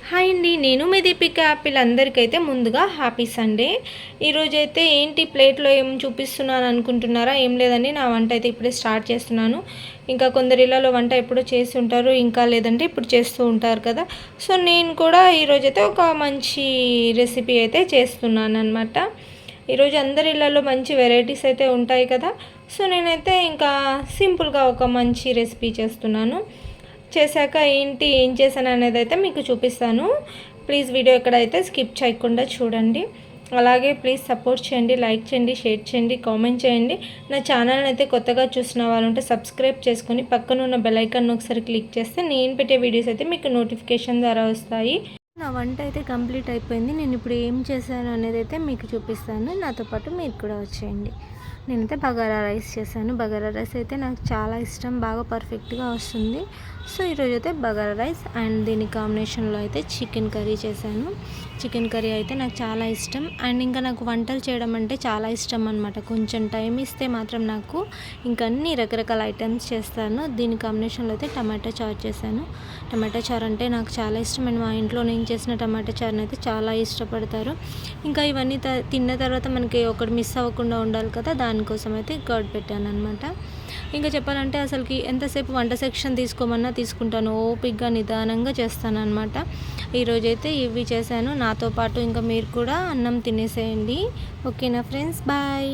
Hi అండి, నేను మీ దీపిక. పిల్లలందరికైతే ముందుగా హ్యాపీ సండే. ఈరోజైతే ఏంటి ప్లేట్లో ఏం చూపిస్తున్నాను అనుకుంటున్నారా? ఏం లేదండి, నా వంట అయితే ఇప్పుడే స్టార్ట్ చేస్తున్నాను. ఇంకా కొందరు ఇళ్ళలో వంట ఎప్పుడో చేసి ఉంటారు, ఇంకా లేదంటే ఇప్పుడు చేస్తూ ఉంటారు కదా. సో నేను కూడా ఈరోజైతే ఒక మంచి రెసిపీ అయితే చేస్తున్నాను అనమాట. ఈరోజు అందరి ఇళ్ళలో మంచి వెరైటీస్ అయితే ఉంటాయి కదా. సో నేనైతే ఇంకా సింపుల్గా ఒక మంచి రెసిపీ చేస్తున్నాను. చేశాక ఏం చేశాను అనేది అయితే మీకు చూపిస్తాను. ప్లీజ్ వీడియో ఎక్కడైతే స్కిప్ చేయకుండా చూడండి. అలాగే ప్లీజ్ సపోర్ట్ చేయండి, లైక్ చేయండి, షేర్ చేయండి, కామెంట్ చేయండి. నా ఛానల్ని అయితే కొత్తగా చూసిన వాళ్ళు ఉంటే సబ్స్క్రైబ్ చేసుకొని పక్కన ఉన్న బెల్ ఐకాన్ ఒకసారి క్లిక్ చేస్తే నేను పెట్టే వీడియోస్ అయితే మీకు నోటిఫికేషన్ ద్వారా వస్తాయి. నా వంట అయితే కంప్లీట్ అయిపోయింది. నేను ఇప్పుడు ఏం చేశాను అనేది అయితే మీకు చూపిస్తాను. నాతో పాటు మీరు కూడా వచ్చేయండి. నేనైతే బగారా రైస్ చేశాను. బగారా రైస్ అయితే నాకు చాలా ఇష్టం, బాగా పర్ఫెక్ట్గా వస్తుంది. సో ఈరోజు అయితే బగారా రైస్ అండ్ దీని కాంబినేషన్లో అయితే చికెన్ కర్రీ చేశాను. చికెన్ కర్రీ అయితే నాకు చాలా ఇష్టం. అండ్ ఇంకా నాకు వంటలు చేయడం అంటే చాలా ఇష్టం అనమాట. కొంచెం టైం ఇస్తే మాత్రం నాకు ఇంకా అన్ని రకరకాల ఐటమ్స్ చేస్తాను. దీని కాంబినేషన్లో అయితే టమాటా చారు చేశాను. టమాటా చారు అంటే నాకు చాలా ఇష్టం. అండ్ మా ఇంట్లో నేను చేసిన టమాటా చారుని అయితే చాలా ఇష్టపడతారు. ఇంకా ఇవన్నీ తిన్న తర్వాత మనకి ఒకటి మిస్ అవ్వకుండా ఉండాలి కదా, దానికోసం అయితే కర్డ్ పెట్టాను అనమాట. ఇంకా చెప్పాలంటే అసలుకి ఎంతసేపు వంట సెక్షన్ తీసుకోమన్నా తీసుకుంటాను, ఓపిక్గా నిదానంగా చేస్తాను అనమాట. ఈరోజైతే ఇవి చేశాను. నాతో పాటు ఇంకా మీరు కూడా అన్నం తినేసేయండి. ఓకేనా ఫ్రెండ్స్, బాయ్.